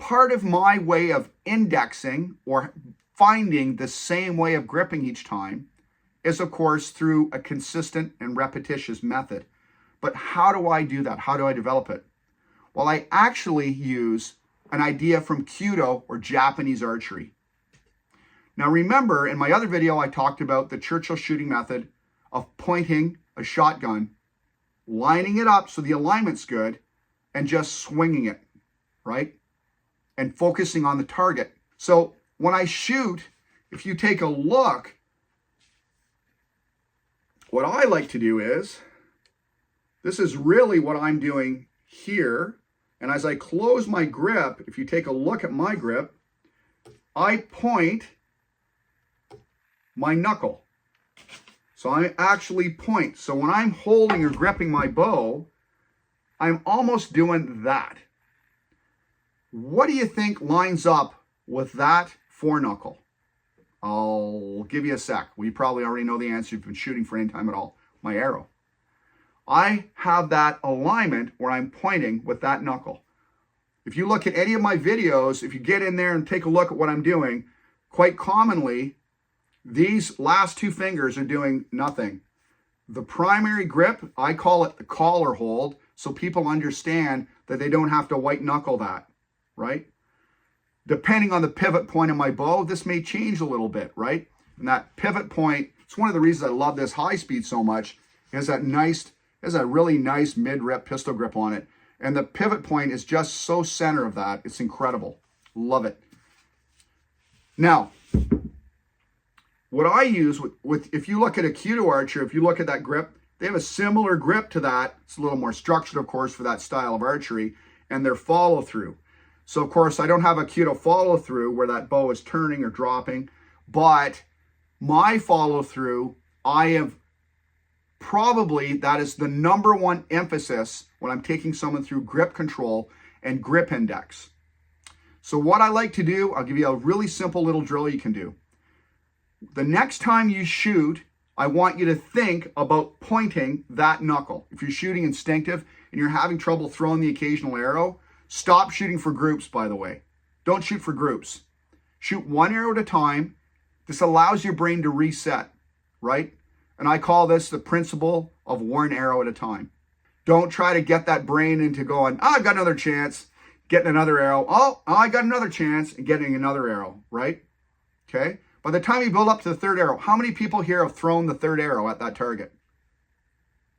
part of my way of indexing or finding the same way of gripping each time is, of course, through a consistent and repetitious method. But how do I do that? How do I develop it? Well, I actually use an idea from Kyudo or Japanese archery. Now remember, in my other video, I talked about the Churchill shooting method of pointing a shotgun, lining it up so the alignment's good, and just swinging it, right? And focusing on the target. So when I shoot, if you take a look, what I like to do is, this is really what I'm doing here. And as I close my grip, if you take a look at my grip, I point my knuckle. So I actually point. So when I'm holding or gripping my bow, I'm almost doing that. What do you think lines up with that foreknuckle? I'll give you a sec. Well, you probably already know the answer. You've been shooting for any time at all. My arrow. I have that alignment where I'm pointing with that knuckle. If you look at any of my videos, if you get in there and take a look at what I'm doing, quite commonly, these last two fingers are doing nothing. The primary grip, I call it the collar hold, so people understand that they don't have to white knuckle that, right? Depending on the pivot point of my bow, this may change a little bit, right? And that pivot point, it's one of the reasons I love this high speed so much. It has that nice, it has a really nice mid-rep pistol grip on it. And the pivot point is just so center of that. It's incredible. Love it. Now, what I use with if you look at a Kyudo archer, if you look at that grip, they have a similar grip to that. It's a little more structured, of course, for that style of archery, and their follow through. So, of course, I don't have a Kyudo follow through where that bow is turning or dropping, but my follow through, I have probably, that is the number one emphasis when I'm taking someone through grip control and grip index. So what I like to do, I'll give you a really simple little drill you can do. The next time you shoot, I want you to think about pointing that knuckle. If you're shooting instinctive and you're having trouble throwing the occasional arrow, stop shooting for groups, by the way. Don't shoot for groups. Shoot one arrow at a time. This allows your brain to reset, right? And I call this the principle of one arrow at a time. Don't try to get that brain into going, oh, I've got another chance, getting another arrow. Oh, I got another chance, and getting another arrow, right? Okay? By the time you build up to the third arrow, how many people here have thrown the third arrow at that target?